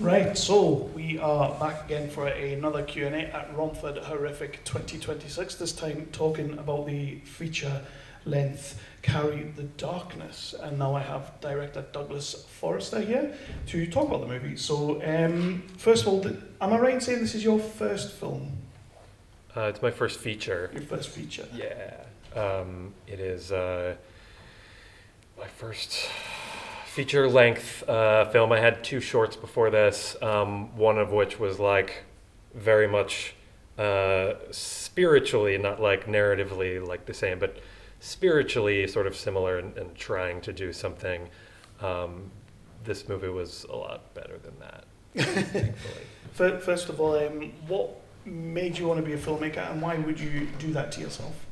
Right, so we are back again for another Q&A at Romford Horrific 2026, this time talking about the feature-length Carry the Darkness. And now I have director Douglas Forrester here to talk about the movie. So, first of all, am I right in saying this is your first film? It's my first feature. Your first feature? Yeah. It is my first feature-length film. I had two shorts before this, one of which was like very much spiritually, not like narratively like the same, but spiritually sort of similar and trying to do something. This movie was a lot better than that, thankfully. First of all, what made you want to be a filmmaker, and why would you do that to yourself?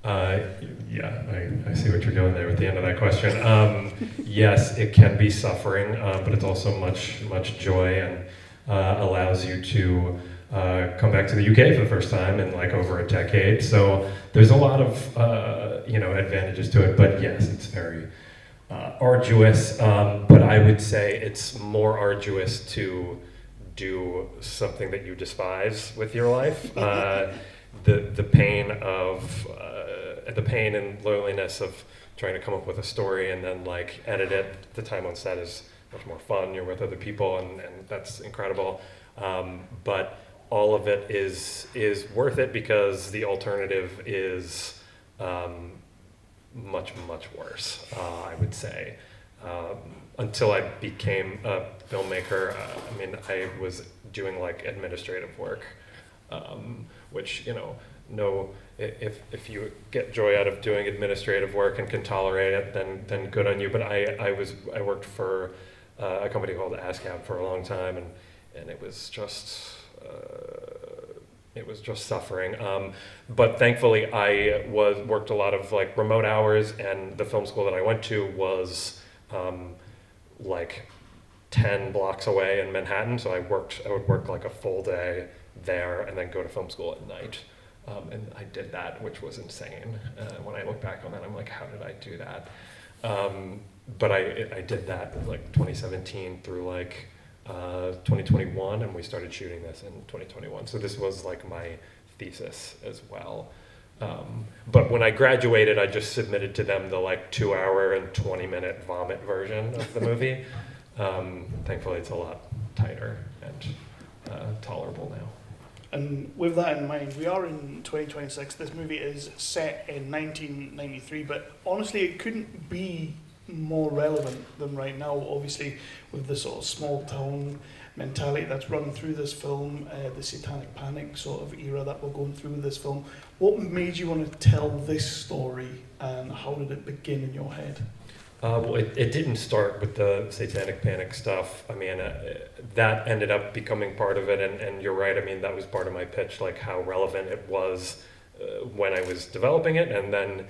Yeah, I see what you're doing there at the end of that question. Yes, it can be suffering, but it's also much joy and allows you to come back to the UK for the first time in like over a decade. So there's a lot of advantages to it. But yes, it's very arduous. But I would say it's more arduous to do something that you despise with your life. The pain and loneliness of trying to come up with a story and then like edit it. The time on set is much more fun. You're with other people and that's incredible. But all of it is worth it because the alternative is much worse. I would say. Until I became a filmmaker, I was doing like administrative work, which if you get joy out of doing administrative work and can tolerate it, then good on you. But I worked for a company called ASCAP for a long time, and it was just suffering. But thankfully, I worked a lot of like remote hours, and the film school that I went to was like 10 blocks away in Manhattan. So I would work like a full day there and then go to film school at night. And I did that, which was insane. When I look back on that, I'm like, how did I do that? But I did that like 2017 through like 2021, and we started shooting this in 2021. So this was like my thesis as well. But when I graduated, I just submitted to them the like 2-hour and 20-minute vomit version of the movie. Thankfully, it's a lot tighter and tolerable now. And with that in mind, we are in 2026. This movie is set in 1993, but honestly, it couldn't be more relevant than right now. Obviously, with the sort of small town mentality that's run through this film, the Satanic Panic sort of era that we're going through with this film. What made you want to tell this story, and how did it begin in your head? Well, it didn't start with the Satanic Panic stuff. That ended up becoming part of it, and you're right. That was part of my pitch, like how relevant it was when I was developing it, and then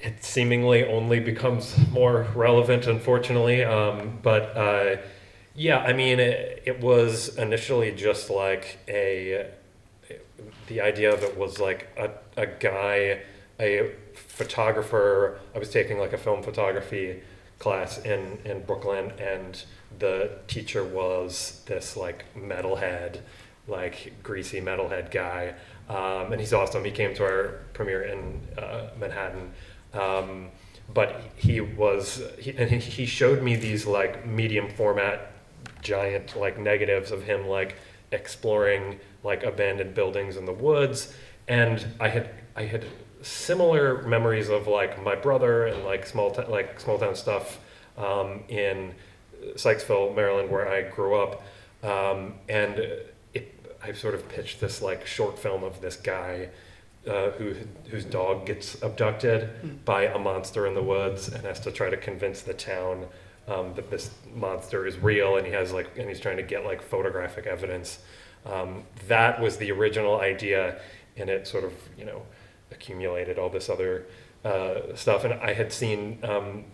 it seemingly only becomes more relevant, unfortunately. It was initially just like the idea of it was like a guy, a photographer. I was taking like a film photography class in Brooklyn, and the teacher was this like metalhead, like greasy metalhead guy, and he's awesome. He came to our premiere in Manhattan, but he showed me these like medium format giant like negatives of him like exploring like abandoned buildings in the woods, and I had similar memories of like my brother and like small town stuff in Sykesville, Maryland, where I grew up, I sort of pitched this like short film of this guy whose dog gets abducted by a monster in the woods and has to try to convince the town that this monster is real, and he's trying to get like photographic evidence. That was the original idea, and it sort of accumulated all this other stuff. And I had seen,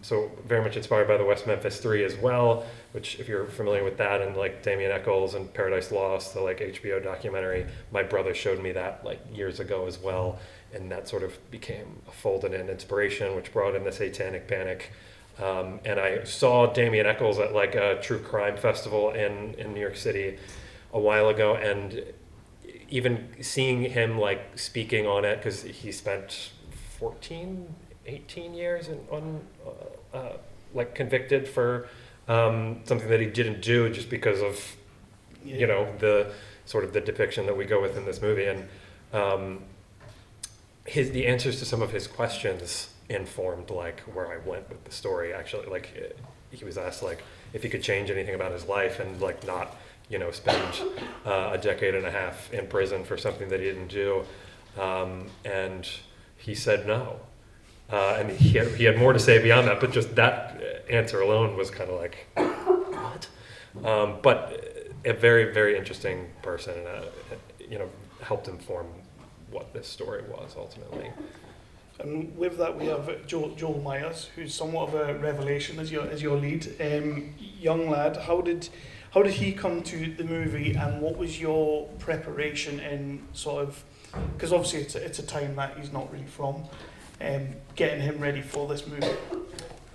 so very much inspired by the West Memphis 3 as well, which if you're familiar with that, and like Damien Eccles and Paradise Lost, the like HBO documentary, my brother showed me that like years ago as well. And that sort of became a folded in inspiration, which brought in the Satanic Panic. And I saw Damien Eccles at like a true crime festival in New York City a while ago, and even seeing him like speaking on it, because he spent 18 years like convicted for something that he didn't do, just because of the sort of the depiction that we go with in this movie. And the answers to some of his questions informed like where I went with the story. Actually, like he was asked like if he could change anything about his life and like not spend a decade and a half in prison for something that he didn't do, and he said no. And he had more to say beyond that, but just that answer alone was kind of like, what? But a very, very interesting person, and helped inform what this story was ultimately. And with that, we have Joel Myers, who's somewhat of a revelation as your lead. Young lad, how did he come to the movie, and what was your preparation in sort of, because obviously it's a time that he's not really from, getting him ready for this movie?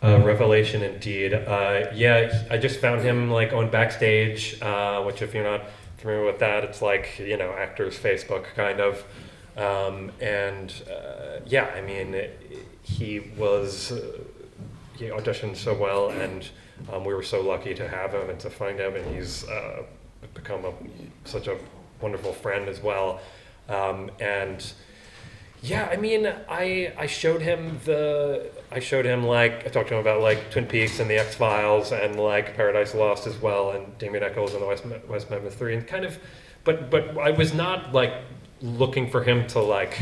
Revelation indeed. I just found him like on Backstage, which if you're not familiar with that, it's like, actors Facebook kind of. He auditioned so well, and we were so lucky to have him and to find him, and he's become such a wonderful friend as well. I showed him I talked to him about like Twin Peaks and the X-Files and like Paradise Lost as well, and Damien Eccles and the West Memphis 3, and kind of, but I was not like looking for him to like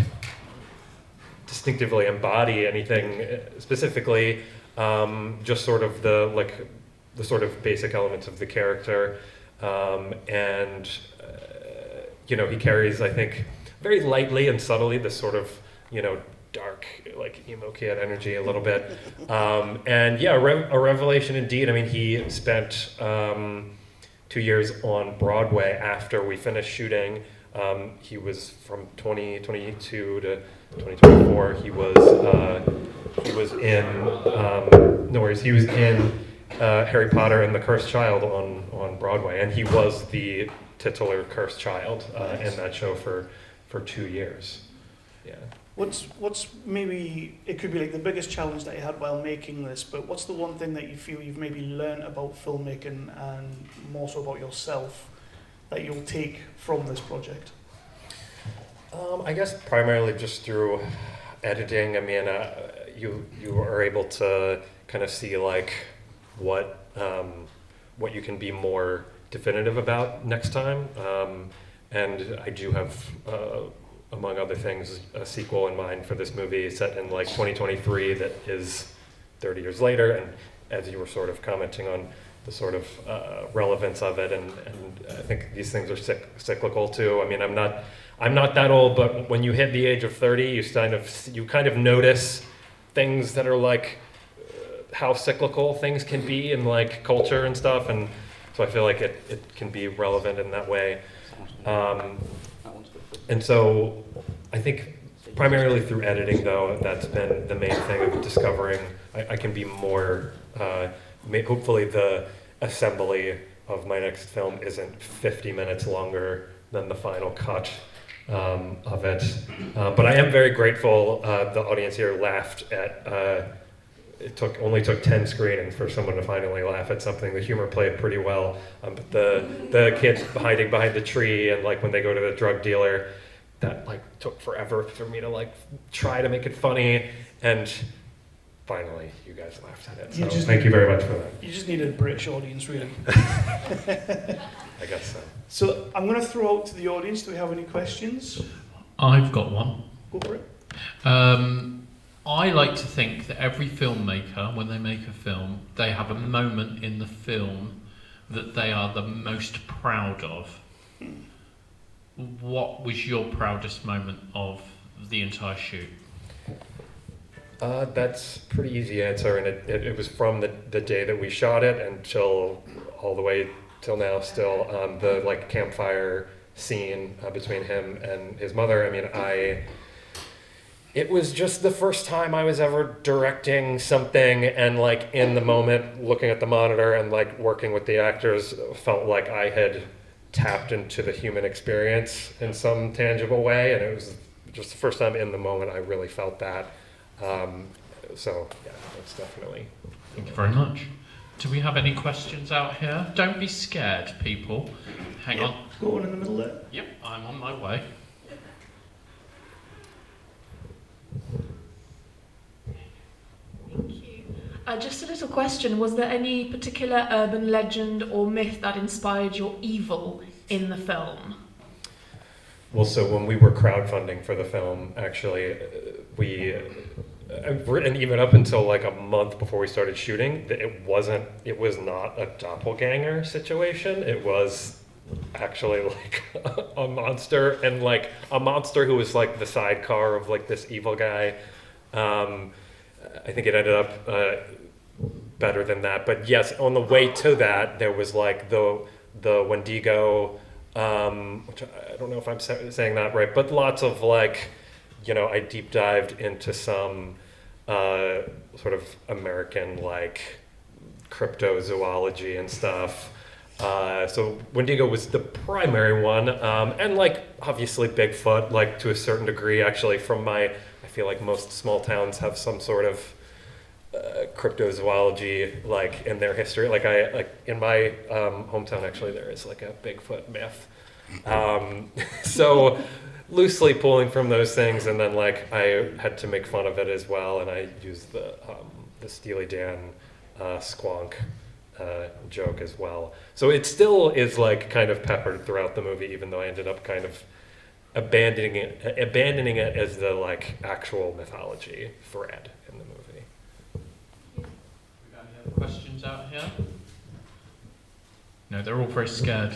distinctively embody anything specifically, just sort of the sort of basic elements of the character, he carries, I think, very lightly and subtly this sort of dark like emo kid energy a little bit, a revelation indeed. I mean, he spent 2 years on Broadway after we finished shooting. He was from 2022 to 2024. He was in Harry Potter and the Cursed Child on Broadway, and he was the titular Cursed Child in that show for 2 years. Yeah. What's maybe, it could be like the biggest challenge that you had while making this, but what's the one thing that you feel you've maybe learned about filmmaking and more so about yourself that you'll take from this project? I guess primarily just through editing. I mean, you are able to kind of see like what you can be more definitive about next time. And I do have, among other things, a sequel in mind for this movie set in like 2023 that is 30 years later. And as you were sort of commenting on the sort of relevance of it, and I think these things are cyclical too. I mean, I'm not that old, but when you hit the age of 30, you kind of notice things that are like how cyclical things can be in like culture and stuff, and so I feel like it can be relevant in that way. And so I think primarily through editing, though, that's been the main thing of discovering I can be more, hopefully the assembly of my next film isn't 50 minutes longer than the final cut of it. But I am very grateful the audience here laughed at, it only took 10 screenings for someone to finally laugh at something. The humor played pretty well, but the kids hiding behind the tree, and like when they go to the drug dealer, that like took forever for me to like try to make it funny, and finally you guys laughed at it. So thank you very much for that. You just needed a British audience, really. I guess so. So I'm going to throw out to the audience. Do we have any questions? I've got one. Go for it. I like to think that every filmmaker, when they make a film, they have a moment in the film that they are the most proud of. What was your proudest moment of the entire shoot? That's a pretty easy answer, and it was from the day that we shot it until all the way till now still, the like campfire scene between him and his mother. I mean, It was just the first time I was ever directing something, and like in the moment looking at the monitor and like working with the actors felt like I had tapped into the human experience in some tangible way, and it was just the first time in the moment I really felt that. So yeah, that's definitely. Thank you very much. Do we have any questions out here? Don't be scared, people. Hang on. Go on in the middle there. Yep, I'm on my way. Thank you. Just a little question. Was there any particular urban legend or myth that inspired your evil in the film? Well, so when we were crowdfunding for the film, actually, and even up until like a month before we started shooting, it was not a doppelganger situation. It was actually like a monster, and like a monster who was like the sidecar of like this evil guy. I think it ended up better than that, but yes, on the way to that, there was like the Wendigo, which I don't know if I'm saying that right, but lots of like, I deep dived into some sort of American like cryptozoology and stuff. So Wendigo was the primary one, and like obviously Bigfoot, like to a certain degree. Actually, I feel like most small towns have some sort of cryptozoology like in their history. Like in my hometown, actually, there is like a Bigfoot myth. So loosely pulling from those things, and then like I had to make fun of it as well, and I used the Steely Dan squonk joke as well. So it still is like kind of peppered throughout the movie, even though I ended up kind of abandoning it as the like actual mythology thread in the movie. We got any other questions out here? No, they're all very scared.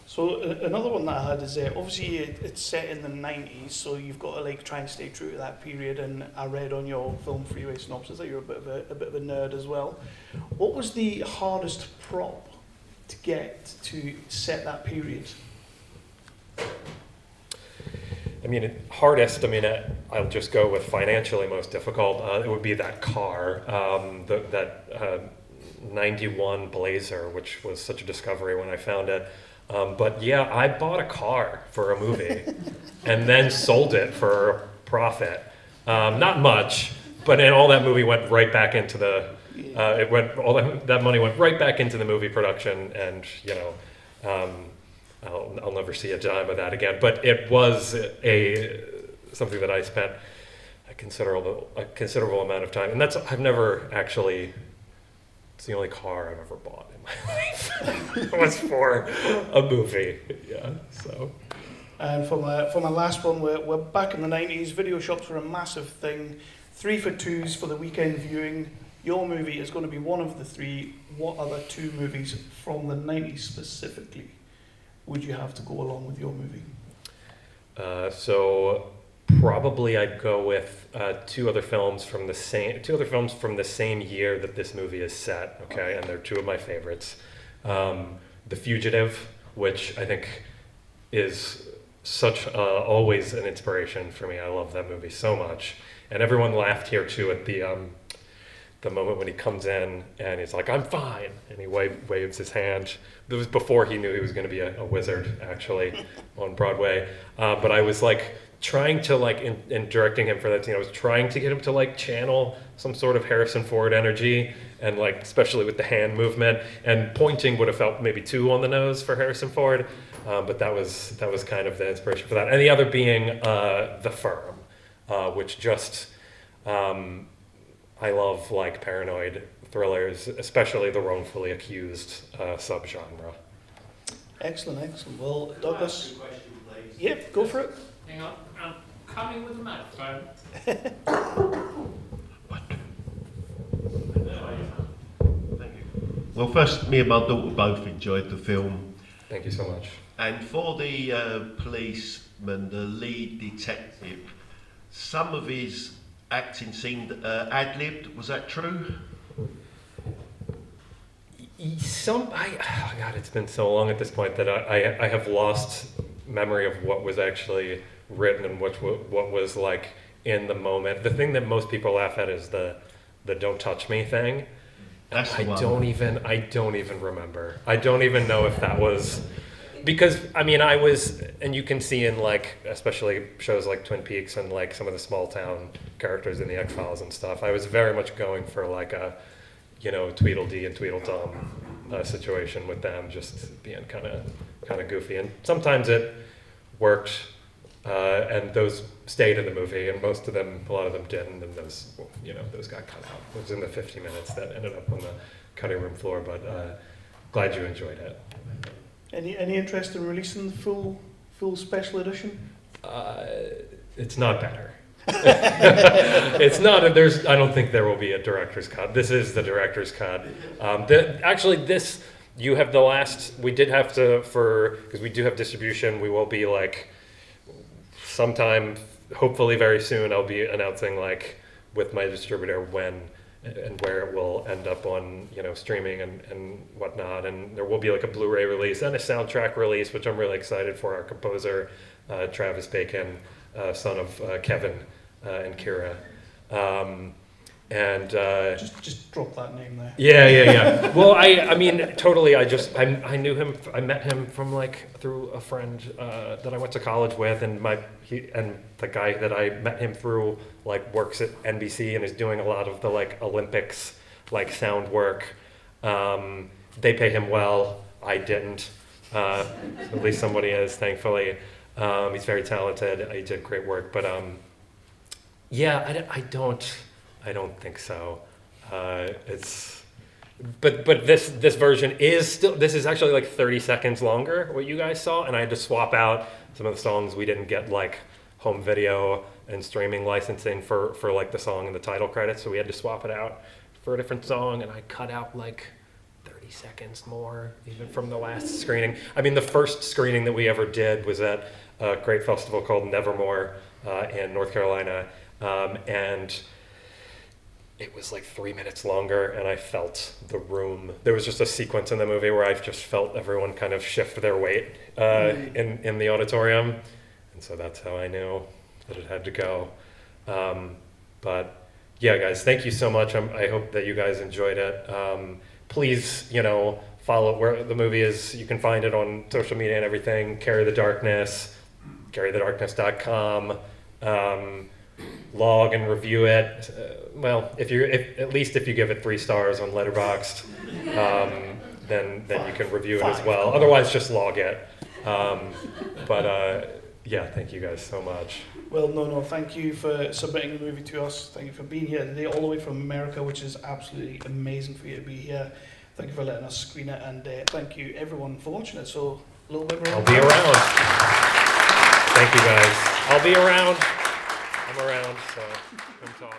So another one that I had is obviously it's set in the 90s, so you've got to like try and stay true to that period. And I read on your Film Freeway synopsis that you're a bit of a nerd as well. What was the hardest prop to get to set that period? I mean, hardest, I'll just go with financially most difficult. It would be that car, that 91 Blazer, which was such a discovery when I found it. But yeah, I bought a car for a movie and then sold it for profit. Not much, but then all that movie went right back into that money went right back into the movie production, and I'll never see a dime of that again. But it was something that I spent a considerable amount of time, and I've never actually. It's the only car I've ever bought in my life. It was for a movie. Yeah. So. And for my last one, we're back in the 90s. Video shops were a massive thing. 3 for 2s for the weekend viewing. Your movie is going to be one of the 3. What other 2 movies from the 90s specifically would you have to go along with your movie? So probably I'd go with 2 other films from the same year that this movie is set. Okay, and they're 2 of my favorites. The Fugitive, which I think is such always an inspiration for me. I love that movie so much, and everyone laughed here too at the moment when he comes in and he's like, "I'm fine," and he waves his hand. It was before he knew he was going to be a wizard, actually, on Broadway. But I was like trying to like in directing him for that scene, I was trying to get him to like channel some sort of Harrison Ford energy, and like especially with the hand movement, and pointing would have felt maybe too on the nose for Harrison Ford. But that was kind of the inspiration for that. And the other being The Firm, which just I love like paranoid thrillers, especially the wrongfully accused subgenre. Excellent. Well, Douglas. Can I ask you a question, please? Yep, go for it. Hang on, I'm coming with the microphone. Thank you. Well, first, me and my daughter both enjoyed the film. Thank you so much. And for the policeman, the lead detective, some of his acting seemed ad-libbed. Was that true? God, it's been so long at this point that I have lost memory of what was actually written and what was like in the moment. The thing that most people laugh at is the "don't touch me" thing. That's the I one. don't even remember. I don't even know if that was because I mean I was, and you can see in like especially shows like Twin Peaks and like some of the small town characters in the X-Files and stuff. I was very much going for like a, you know, Tweedledee and Tweedledum situation with them, just being kind of goofy, and sometimes it worked, and those stayed in the movie, and most of them, a lot of them didn't, and those, you know, those got cut out. It was in the 50 minutes that ended up on the cutting room floor, but glad you enjoyed it. Any interest in releasing the full special edition? It's not better. It's not. I don't think there will be a director's cut. This is the director's cut. This you have the last. We did have to because we do have distribution. We will be like sometime, hopefully very soon. I'll be announcing like with my distributor when and where it will end up on, you know, streaming and whatnot. And there will be like a Blu-ray release and a soundtrack release, which I'm really excited for. Our composer, Travis Bacon, son of Kevin and Kira. Just drop that name there. Yeah. Well, I mean, totally. I knew him. I met him from like through a friend that I went to college with, and the guy that I met him through like works at NBC and is doing a lot of the like Olympics like sound work. They pay him well. I didn't. At least somebody is, thankfully. He's very talented. He did great work, but yeah, I don't think so. But this version is still. This is actually like 30 seconds longer. What you guys saw, and I had to swap out some of the songs. We didn't get like home video and streaming licensing for like the song and the title credits, so we had to swap it out for a different song. And I cut out like 30 seconds more even from the last screening. I mean, the first screening that we ever did was at a great festival called Nevermore in North Carolina, and it was like 3 minutes longer, and I felt the room. There was just a sequence in the movie where I just felt everyone kind of shift their weight in the auditorium, and so that's how I knew that it had to go. But yeah, guys, thank you so much. I hope that you guys enjoyed it. Please, you know, follow where the movie is. You can find it on social media and everything. Carry the Darkness, carrythedarkness.com. Log and review it. Well, if you give it 3 stars on Letterboxd, then you can review it as well. Otherwise, just log it. Yeah, thank you guys so much. Well, no, thank you for submitting the movie to us. Thank you for being here today, all the way from America, which is absolutely amazing for you to be here. Thank you for letting us screen it, and thank you everyone for watching it. So a little bit more. I'll be around. Thank you guys. I'll be around. I'm around, so come talk.